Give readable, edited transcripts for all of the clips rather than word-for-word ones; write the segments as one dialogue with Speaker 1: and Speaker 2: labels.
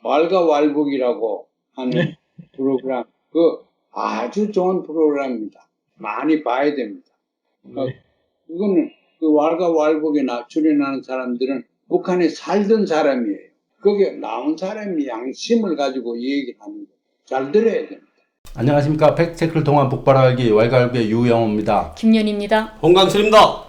Speaker 1: 왈가왈북이라고 하는 프로그램, 그 아주 좋은 프로그램입니다. 많이 봐야 됩니다. 이거는 그 왈가왈북에 출연하는 사람들은 북한에 살던 사람이에요. 거기에 나온 사람이 양심을 가지고 얘기를 하는 거예요. 잘 들어야 됩니다.
Speaker 2: 안녕하십니까. 팩트체크를 통한 복발알기 왈가왈부의 유영호입니다.
Speaker 3: 김연입니다.
Speaker 4: 홍강철입니다.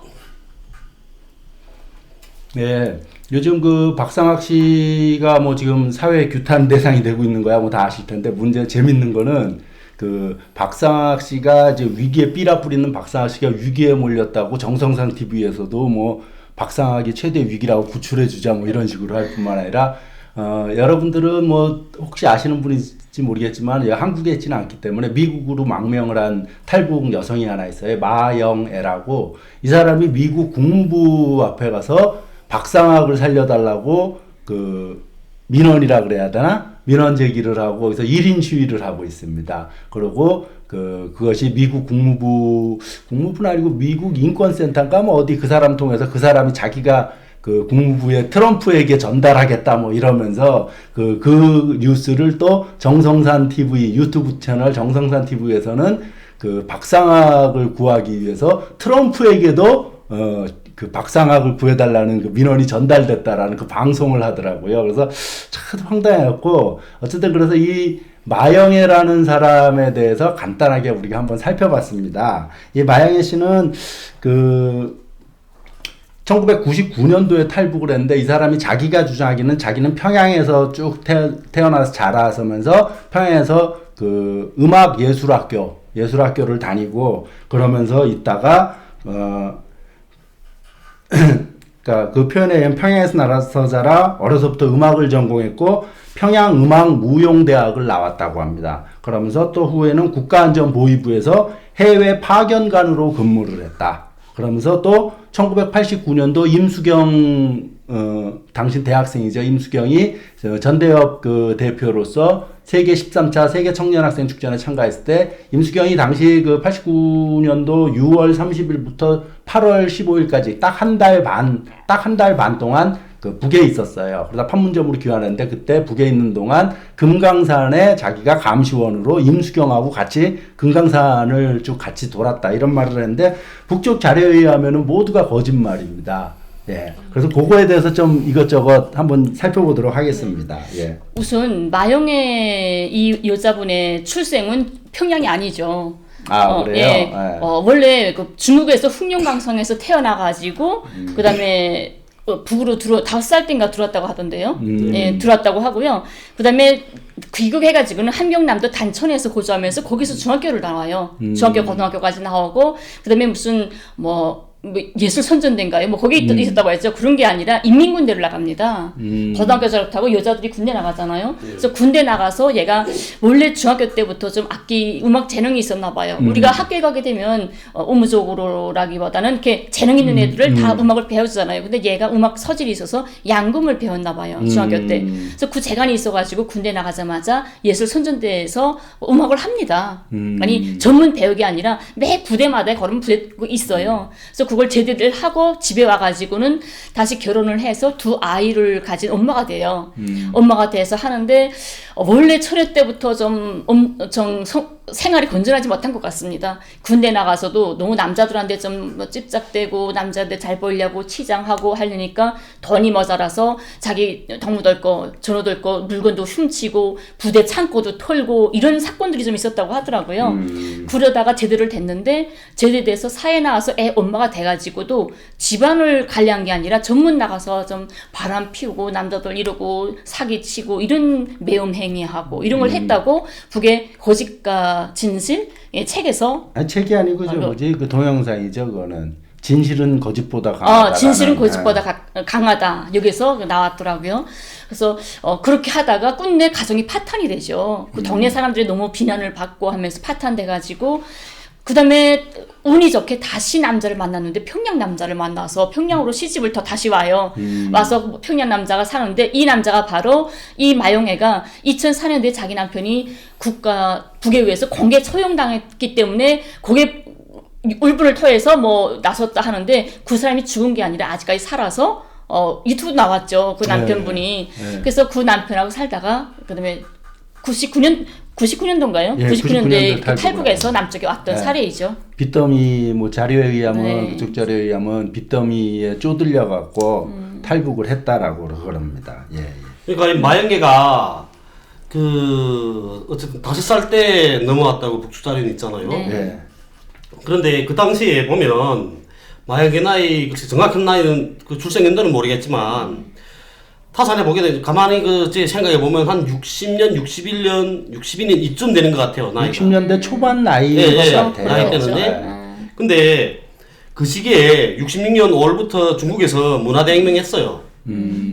Speaker 2: 네, 요즘 그 박상학 씨가 뭐 지금 사회 규탄 대상이 되고 있는 거야 뭐 다 아실 텐데, 문제 재밌는 거는 그 박상학 씨가 이제 위기에 삐라 뿌리는 박상학 씨가 위기에 몰렸다고 정성산 TV에서도 뭐 박상학이 최대 위기라고 구출해 주자 뭐 이런 식으로 할 뿐만 아니라 여러분들은 뭐 혹시 아시는 분인지 모르겠지만 한국에 있지는 않기 때문에 미국으로 망명을 한 탈북 여성이 하나 있어요. 마영애라고. 이 사람이 미국 국무부 앞에 가서 박상학을 살려달라고 그 민원이라 그래야 되나? 민원 제기를 하고 거기서 1인 시위를 하고 있습니다. 그리고 그것이 미국 국무부는 아니고 미국 인권센터인가 뭐 어디 그 사람 통해서 그 사람이 자기가 그 국무부에 트럼프에게 전달하겠다 뭐 이러면서 그 뉴스를 또 정성산 TV 유튜브 채널 정성산 TV에서는 그 박상학을 구하기 위해서 트럼프에게도 그 박상학을 구해달라는 그 민원이 전달됐다라는 그 방송을 하더라고요. 그래서 참 황당해갖고 어쨌든 그래서 이 마영애라는 사람에 대해서 간단하게 우리가 한번 살펴봤습니다. 이 마영애 씨는 그 1999년도에 탈북을 했는데 이 사람이 자기가 주장하기는 자기는 평양에서 쭉 태어나서 자라서면서 평양에서 그 음악 예술학교를 다니고 그러면서 있다가 그러니까 그 표현에 의하면 평양에서 나서 자라 어려서부터 음악을 전공했고 평양음악무용대학을 나왔다고 합니다. 그러면서 또 후에는 국가안전보위부에서 해외 파견관으로 근무를 했다. 그러면서 또 1989년도 임수경 당신 대학생이죠. 임수경이 전대협 그 대표로서 세계 13차 세계 청년학생 축전에 참가했을 때 임수경이 당시 그 89년도 6월 30일부터 8월 15일까지 딱 한 달 반 동안 그 북에 있었어요. 그러다 판문점으로 귀환했는데 그때 북에 있는 동안 금강산에 자기가 감시원으로 임수경하고 같이 금강산을 쭉 같이 돌았다 이런 말을 했는데 북쪽 자료에 의하면은 모두가 거짓말입니다. 예. 그래서 그거에 대해서 좀 이것저것 한번 살펴보도록 하겠습니다. 예.
Speaker 3: 우선 마영애 이 여자분의 출생은 평양이 아니죠.
Speaker 2: 그래요?
Speaker 3: 예.
Speaker 2: 예.
Speaker 3: 원래 그 중국에서 흑룡강성에서 태어나가지고 그다음에 북으로 5살 땐가 들어왔다고 하던데요. 예, 들어왔다고 하고요. 그다음에 귀국해가지고는 한경남도 단천에서 거주하면서 거기서 중학교를 나와요. 중학교, 고등학교까지 나오고 그다음에 무슨 뭐 예술 선전대인가요? 뭐 거기 있었다고 했죠. 그런 게 아니라 인민군대를 나갑니다. 고등학교 졸업하고 여자들이 군대 나가잖아요. 그래서 군대 나가서 얘가 원래 중학교 때부터 좀 악기 음악 재능이 있었나 봐요. 우리가 학교에 가게 되면 의무적으로라기보다는 이렇게 재능 있는 애들을 다 음악을 배워주잖아요. 근데 얘가 음악 서질이 있어서 양금을 배웠나 봐요. 중학교 때. 그래서 그 재간이 있어가지고 군대 나가자마자 예술 선전대에서 음악을 합니다. 아니 전문 배역이 아니라 매 부대마다 걸으면 부대 있어요. 그래서 그걸 제대를 하고 집에 와가지고는 다시 결혼을 해서 2아이를 가진 엄마가 돼요. 엄마가 돼서 하는데 원래 철회 때부터 좀 생활이 건전하지 못한 것 같습니다. 군대 나가서도 너무 남자들한테 좀 찝짝대고 남자들 잘 보이려고 치장하고 하려니까 돈이 모자라서 자기 덕무들 거 전호들 거 물건도 훔치고 부대 창고도 털고 이런 사건들이 좀 있었다고 하더라고요. 그러다가 제대를 됐는데 제대돼서 사회 나와서 애 엄마가 돼가지고도 집안을 관리한 게 아니라 전문 나가서 좀 바람 피우고 남자들 이러고 사기치고 이런 매음 행위하고 이런 걸 했다고 북의 거짓과 진실 책에서
Speaker 2: 책이 아니고 뭐지 그 동영상이죠. 그거는 진실은 거짓보다 강하다.
Speaker 3: 진실은 거짓보다 강하다. 여기서 나왔더라고요. 그래서 그렇게 하다가 끝내 가정이 파탄이 되죠. 그 동네 사람들이 너무 비난을 받고 하면서 파탄돼가지고 그 다음에 운이 좋게 다시 남자를 만났는데 평양 남자를 만나서 평양으로 시집을 더 다시 와요. 와서 평양 남자가 사는데 이 남자가 바로 이 마영애가 2004년도에 자기 남편이 북에 의해서 공개 처형당했기 때문에 거기에 울분을 토해서 뭐 나섰다 하는데 그 사람이 죽은 게 아니라 아직까지 살아서 유튜브 나왔죠. 그 남편분이.
Speaker 2: 네.
Speaker 3: 그래서 그 남편하고 살다가 그다음에 99년도인가요?
Speaker 2: 예,
Speaker 3: 99년도에
Speaker 2: 99년도에
Speaker 3: 탈북해서 남쪽에 왔던
Speaker 2: 네.
Speaker 3: 사례이죠.
Speaker 2: 빚더미 뭐 자료에 의하면
Speaker 3: 네.
Speaker 2: 그쪽 자료에 의하면 빚더미에 쪼들려 갖고 탈북을 했다라고 그럽니다. 예.
Speaker 4: 그러니까 이 마영애가 그 어쨌든 5살 때 넘어왔다고 북측 자료는 있잖아요.
Speaker 3: 네.
Speaker 2: 예.
Speaker 4: 그런데 그 당시에 보면 마영애 나이 정확한 나이는 그 출생 연도는 모르겠지만 타산해 보게 되면 가만히 제 생각해 보면 한 60년, 62년 이쯤 되는 것 같아요. 나이가.
Speaker 2: 60년대 초반 나이인
Speaker 4: 예,
Speaker 2: 것
Speaker 4: 예,
Speaker 2: 같아요.
Speaker 4: 나이 때는데. 근데 그 시기에 66년 5월부터 중국에서 문화대혁명했어요.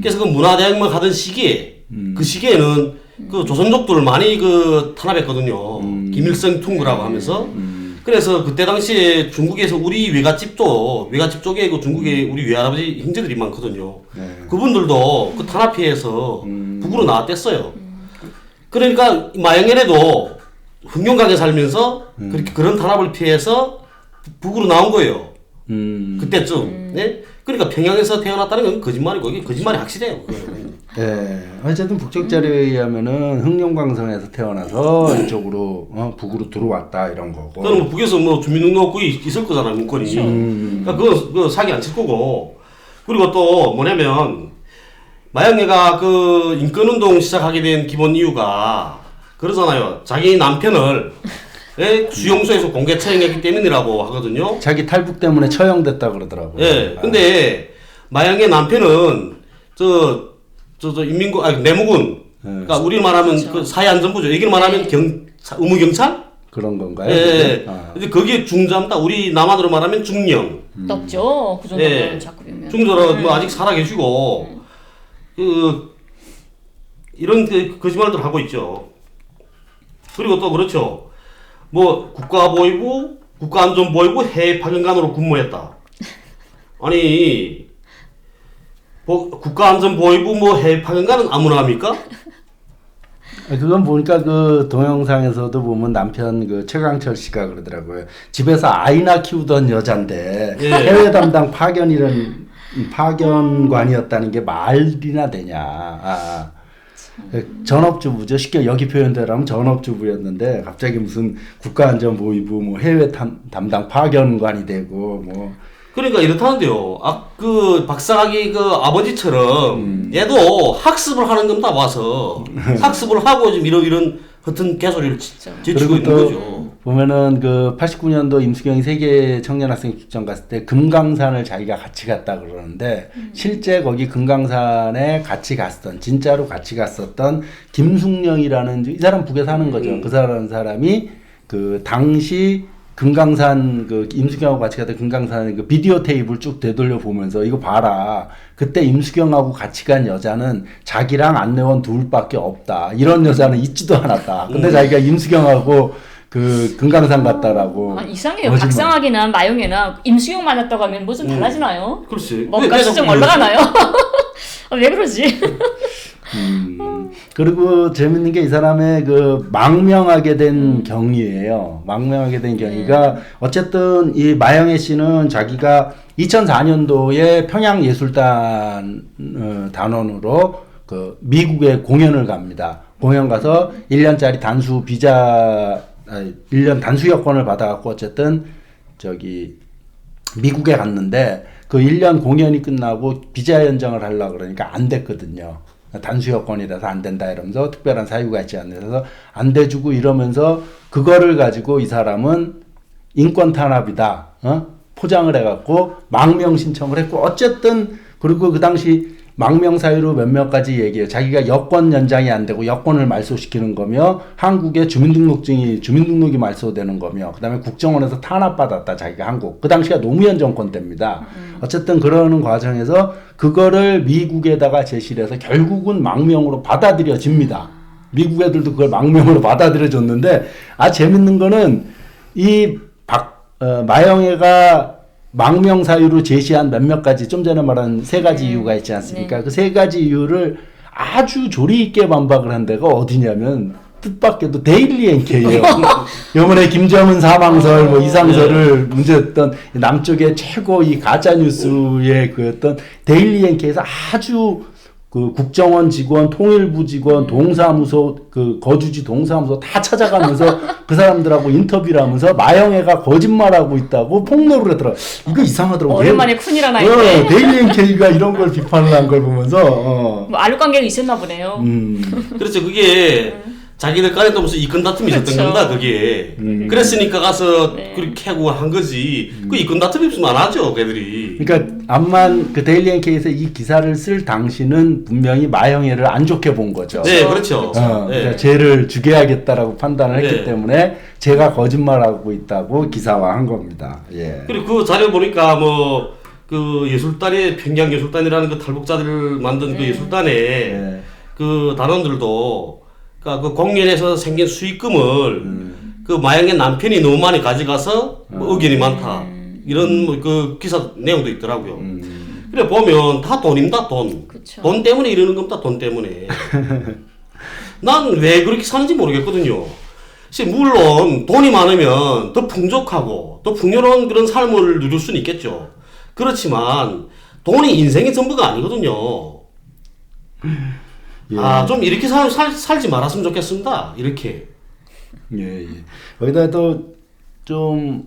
Speaker 4: 그래서 그 문화대혁명 하던 시기에 그 시기에는 그 조선족들을 많이 탄압했거든요. 김일성 통구라고 하면서. 그래서 그때 당시에 중국에서 우리 외갓집 쪽에 그 중국에 우리 외할아버지 형제들이 많거든요. 그분들도 그 탄압 피해서 북으로 나왔댔어요. 그러니까 마영애도 흑룡강에 살면서 그렇게 그런 탄압을 피해서 북으로 나온 거예요. 그때쯤. 네? 그러니까 평양에서 태어났다는 건 거짓말이고 이게 거짓말이 확실해요.
Speaker 2: 예. 어쨌든 북쪽 자료에 의하면은 흑룡강성에서 태어나서 이쪽으로 북으로 들어왔다 이런 거고.
Speaker 4: 그럼 뭐 북에서 뭐 주민등록 거의 있을 거잖아요, 문건이. 그러니까 그거 사기 안 칠 거고. 그리고 또 뭐냐면 마영애가 그 인권운동 시작하게 된 기본 이유가 그러잖아요. 자기 남편을 수용소에서 공개 처형했기 때문이라고 하거든요.
Speaker 2: 자기 탈북 때문에 처형됐다 그러더라고요.
Speaker 4: 예. 근데 마영애 남편은 인민군 내무군. 그러니까 우리 말하면
Speaker 3: 그렇죠.
Speaker 4: 그 사회안전부죠. 여기를 말하면 의무경찰?
Speaker 2: 그런 건가요?
Speaker 4: 예.
Speaker 2: 그죠? 아.
Speaker 4: 근데 거기에 중잠다. 우리 남한으로 말하면 중령.
Speaker 3: 덥죠. 그 정도면
Speaker 4: 예.
Speaker 3: 자꾸 보면.
Speaker 4: 중조는 뭐 아직 살아 계시고 이런 거짓말들 하고 있죠. 그리고 또 그렇죠. 뭐 국가보위부, 국가안전보위부 해외 파견관으로 근무했다. 아니 국가안전보위부 뭐 해외 파견관은 아무나 합니까?
Speaker 2: 그건 보니까 그 동영상에서도 보면 남편 그 최강철 씨가 그러더라고요. 집에서 아이나 키우던 여잔데
Speaker 4: 예.
Speaker 2: 해외 담당 파견관이었다는 게 말이나 되냐. 전업주부죠. 쉽게 여기 표현대로 하면 전업주부였는데 갑자기 무슨 국가안전보위부 뭐 해외 담당 파견관이 되고 뭐.
Speaker 4: 그러니까 이렇다는데요. 그 박사학이 그 아버지처럼 얘도 학습을 하는 겁니다. 와서 학습을 하고 지금 이런 같은 개소리를 지치고 있는 거죠.
Speaker 2: 보면은 그 89년도 임수경이 세계 청년학생 출장 갔을 때 금강산을 자기가 같이 갔다 그러는데 실제 거기 금강산에 같이 갔던 진짜로 같이 갔었던 김숙령이라는 이 사람 북에 사는 거죠. 그 사람이 그 당시 금강산 그 임수경하고 같이 갔던 금강산 그 비디오 테이프를 쭉 되돌려 보면서 이거 봐라. 그때 임수경하고 같이 간 여자는 자기랑 안내원 둘밖에 없다. 이런 여자는 있지도 않았다. 근데 자기가 임수경하고 그 금강산 갔다라고.
Speaker 3: 이상해요.
Speaker 2: 거짓말.
Speaker 3: 박상학이나 마영애나 임수경 맞았다고 하면 뭐 좀 달라지나요?
Speaker 4: 그렇지.
Speaker 3: 뭔가 수정 올라가나요? 왜 그러지?
Speaker 2: 그리고 재밌는 게 이 사람의 그 망명하게 된 경위예요. 망명하게 된 경위가 어쨌든 이 마영애 씨는 자기가 2004년도에 평양예술단 단원으로 그 미국에 공연을 갑니다. 공연 가서 1년짜리 단수 비자 1년 단수 여권을 받아갖고 어쨌든 미국에 갔는데 그 1년 공연이 끝나고 비자 연장을 하려고 그러니까 안 됐거든요. 단수 여권이라서 안 된다 이러면서 특별한 사유가 있지 않아서 안 돼주고 이러면서 그거를 가지고 이 사람은 인권 탄압이다 포장을 해갖고 망명 신청을 했고 어쨌든 그리고 그 당시 망명 사유로 몇몇 가지 얘기해요. 자기가 여권 연장이 안 되고 여권을 말소시키는 거며 한국의 주민등록이 말소되는 거며 그다음에 국정원에서 탄압받았다 자기가 한국. 그 당시가 노무현 정권 때입니다. 어쨌든 그러는 과정에서 그거를 미국에다가 제시를 해서 결국은 망명으로 받아들여집니다. 미국 애들도 그걸 망명으로 받아들여줬는데 재밌는 거는 마영애가 망명 사유로 제시한 몇몇 가지 좀 전에 말한 3가지 이유가 있지 않습니까? 그 3가지 이유를 아주 조리 있게 반박을 한 데가 어디냐면 뜻밖에도 데일리 NK예요. 이번에 김정은 사망설, 뭐 이상설을 문제였던 남쪽의 최고 이 가짜 뉴스의 그였던 데일리 NK에서 아주 그 국정원 직원, 통일부 직원, 동사무소, 그 거주지 동사무소 다 찾아가면서 그 사람들하고 인터뷰를 하면서 마영애가 거짓말하고 있다고 폭로를 하더라고요. 이거 이상하더라고요.
Speaker 3: 오랜만에 큰일 하나 있네.
Speaker 2: 데일리 NK가 이런 걸 비판을 한 걸 보면서
Speaker 3: 뭐 알력 관계가 있었나 보네요.
Speaker 4: 그렇죠. 그게 자기들 간에도 무슨 이권 다툼이 있었던
Speaker 3: 그렇죠.
Speaker 4: 겁니다. 그게. 그랬으니까 가서
Speaker 3: 네.
Speaker 4: 그렇게 캐고 한 거지. 그 이권 다툼이 없으면 안 하죠, 걔들이.
Speaker 2: 그러니까 암만 그 데일리 NK에서 이 기사를 쓸 당시는 분명히 마영애를 안 좋게 본 거죠.
Speaker 4: 네, 그렇죠.
Speaker 2: 그러니까 쟤를 죽여야겠다라고 판단을 했기
Speaker 4: 네.
Speaker 2: 때문에 제가 거짓말하고 있다고 기사화한 겁니다. 예.
Speaker 4: 그리고 그 자료 보니까 뭐 그 예술단의 평양 예술단이라는 그 탈북자들 만든 그 예술단의
Speaker 2: 예.
Speaker 4: 그 단원들도 그러니까 그 공연에서 생긴 수익금을 그 마영의 남편이 너무 많이 가져가서 뭐 의견이 많다 이런 뭐 그 기사 내용도 있더라고요. 그래 보면 다 돈입니다, 돈.
Speaker 3: 그쵸.
Speaker 4: 돈 때문에 이러는 겁니다, 돈 때문에. 난 왜 그렇게 사는지 모르겠거든요. 물론 돈이 많으면 더 풍족하고 더 풍요로운 그런 삶을 누릴 수는 있겠죠. 그렇지만 돈이 인생의 전부가 아니거든요.
Speaker 2: 예.
Speaker 4: 좀 이렇게 살지 말았으면 좋겠습니다. 이렇게.
Speaker 2: 예, 예. 여기다 또 좀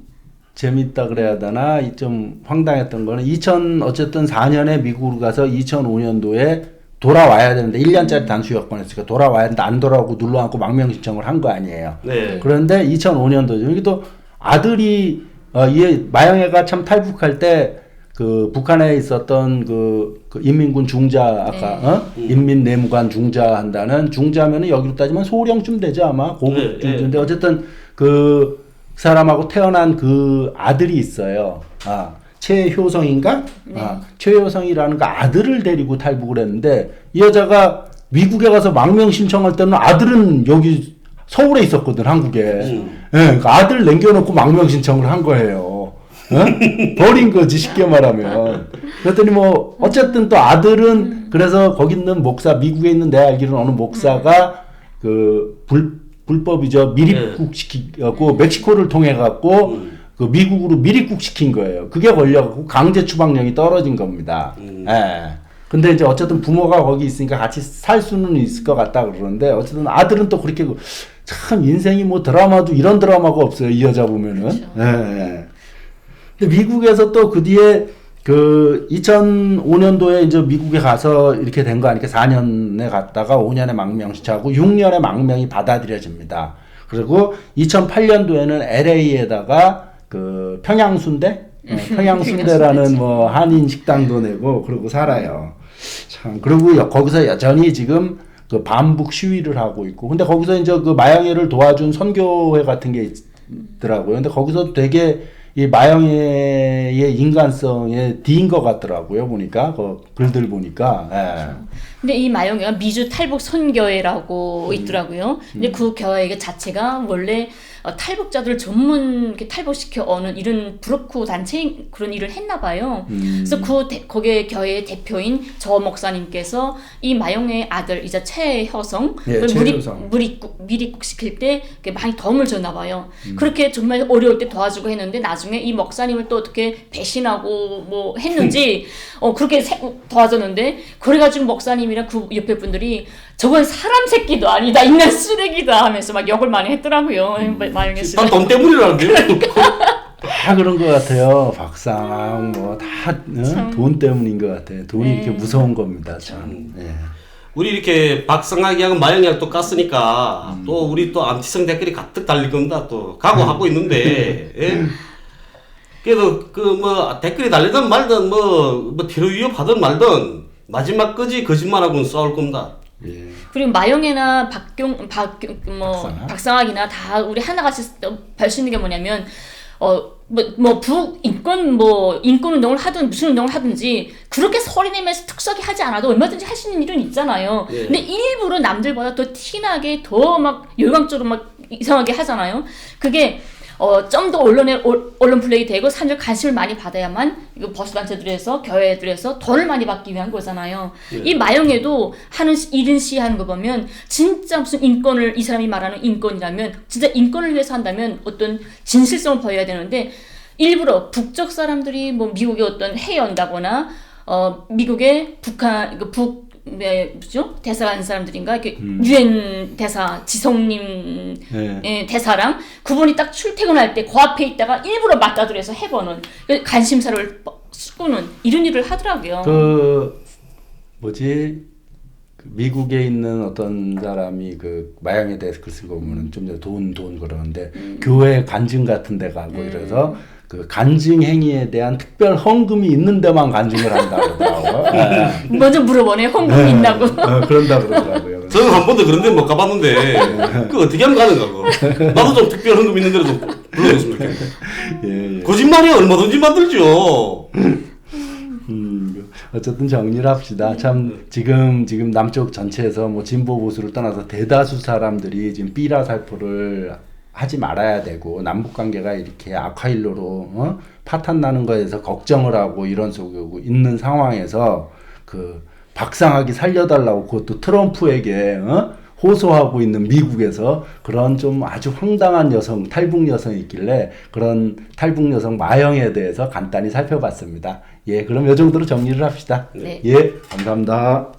Speaker 2: 재밌다 그래야 되나 좀 황당했던 거는 어쨌든 4년에 미국으로 가서 2005년도에 돌아와야 되는데 1년짜리 단수 여권했으니까 돌아와야 되는데 안 돌아오고 눌러앉고 망명 신청을 한 거 아니에요.
Speaker 4: 네.
Speaker 2: 그런데 2005년도죠. 여기 또 아들이 이 마영애가 참 탈북할 때 그 북한에 있었던 그 인민군 중자 아까 인민내무관 중자 한다는 중자면은 여기로 따지면 소령쯤 되죠 아마 고급
Speaker 4: 네,
Speaker 2: 중자인데 어쨌든 그 사람하고 태어난 그 아들이 있어요. 최효성인가? 최효성이라는 그 아들을 데리고 탈북을 했는데 이 여자가 미국에 가서 망명 신청할 때는 아들은 여기 서울에 있었거든 한국에. 예, 그러니까 아들 남겨놓고 망명 신청을 한 거예요. 버린 거지 쉽게 말하면. 그랬더니 뭐 어쨌든 또 아들은 그래서 거기 있는 목사 미국에 있는 내가 알기로는 어느 목사가 그 불법이죠 미립국 시키고 멕시코를 통해 갖고 그 미국으로 미립국 시킨 거예요. 그게 걸려갖고 강제 추방령이 떨어진 겁니다. 예. 근데 이제 어쨌든 부모가 거기 있으니까 같이 살 수는 있을 것 같다 그러는데 어쨌든 아들은 또 그렇게 참 인생이 뭐 드라마도 이런 드라마가 없어요. 이 여자 보면은.
Speaker 3: 그렇죠.
Speaker 2: 예. 근데 미국에서 또 그 뒤에 그 2005년도에 이제 미국에 가서 이렇게 된 거 아니까 4년에 갔다가 5년에 망명 신청하고 6년에 망명이 받아들여집니다. 그리고 2008년도에는 LA에다가 그 평양순대? 평양순대라는 뭐 한인 식당도 내고 그러고 살아요. 참 그리고 거기서 여전히 지금 그 반북 시위를 하고 있고 근데 거기서 이제 그 마영애를 도와준 선교회 같은 게 있더라고요. 근데 거기서 되게 이 마영애의 인간성에 뒤인 것 같더라고요. 보니까 그 글들 보니까. 예.
Speaker 3: 근데 이 마영애가 미주 탈북 선교회라고 있더라고요. 근데 그 교회 자체가 원래 탈북자들 전문 이렇게 탈북시켜 오는 이런 브로커 단체 그런 일을 했나 봐요. 그래서 거기에 교회의 대표인 저 목사님께서 이 마영애의 아들 이제 최효성
Speaker 2: 예, 최효성.
Speaker 3: 미립국 시킬 때 많이 도움을 줬나 봐요. 그렇게 정말 어려울 때 도와주고 했는데 나중에 이 목사님을 또 어떻게 배신하고 뭐 했는지 그렇게 도와줬는데 그래가지고 목사님이랑 그 옆에 분들이 저건 사람 새끼도 아니다 인간 쓰레기다 하면서 막 욕을 많이 했더라고요. 마영애 씨.
Speaker 4: 돈 때문이라는데요.
Speaker 2: 다 그런 것 같아요. 박상 뭐 다 돈 때문인 것 같아요. 돈이 이렇게 무서운 겁니다. 참. 예.
Speaker 4: 우리 이렇게 박상학이하고 마영이하고 또 깠으니까 또 우리 또 안티성 댓글이 가득 달릴 겁니다. 또 각오하고 있는데 예? 그래도 그 뭐 댓글이 달리든 말든 뭐 테러 위협하든 말든 마지막까지 거짓말하고는 싸울 겁니다.
Speaker 2: 예.
Speaker 3: 그리고 마영애나 박상학이나 다 우리 하나같이 볼 수 있는 게 뭐냐면 인권 운동을 하든 무슨 운동을 하든지 그렇게 소리 내면서 특수하게 하지 않아도 얼마든지 할 수 있는 일은 있잖아요.
Speaker 4: 예.
Speaker 3: 근데 일부러 남들보다 더 티나게 더 막 열광적으로 막 이상하게 하잖아요. 그게 좀 더 언론 플레이 되고 사람들 관심을 많이 받아야만 이거 보수단체들에서 교회들에서 돈을 많이 받기 위한 거잖아요. 이 마영애도 하는 일인 시하는 거 보면 진짜 무슨 인권을 이 사람이 말하는 인권이라면 진짜 인권을 위해서 한다면 어떤 진실성을 보여야 되는데 일부러 북쪽 사람들이 뭐 미국에 어떤 해외 온다거나 미국의 북한 뭐죠? 대사관 사람들인가 이렇게 유엔 대사 지성님 대사랑 그분이 딱 출퇴근할 때 그 앞에 있다가 일부러 맞다들여서 해보는 관심사를 꾸는 이런 일을 하더라고요.
Speaker 2: 그 뭐지? 미국에 있는 어떤 사람이 그 마양에 대해서 글 쓴 거 보면은 좀 돈 그러는데 교회 간증 같은 데 가고 이래서 그 간증 행위에 대한 특별 헌금이 있는 데만 간증을 한다고 그러더라고요.
Speaker 3: 먼저 물어보네. 헌금이 있나고.
Speaker 2: 그런다 그러더라고요.
Speaker 4: 저는 한 번도 그런 데 못 가봤는데 그 어떻게 하면 가는가? 나도 좀 특별 헌금 있는 데로 좀 불러줬으면 좋겠네.
Speaker 2: 예.
Speaker 4: 거짓말이야 얼마든지 만들죠.
Speaker 2: 어쨌든 정리를 합시다. 참 지금 남쪽 전체에서 뭐 진보 보수를 떠나서 대다수 사람들이 지금 삐라 살포를 하지 말아야 되고 남북 관계가 이렇게 악화일로로 파탄 나는 거에서 걱정을 하고 이런 속이고 있는 상황에서 그 박상학이 살려달라고 그것도 트럼프에게 호소하고 있는 미국에서 그런 좀 아주 황당한 여성, 탈북 여성이 있길래 그런 탈북 여성 마영에 대해서 간단히 살펴봤습니다. 예, 그럼 이 정도로 정리를 합시다.
Speaker 3: 네.
Speaker 2: 예, 감사합니다.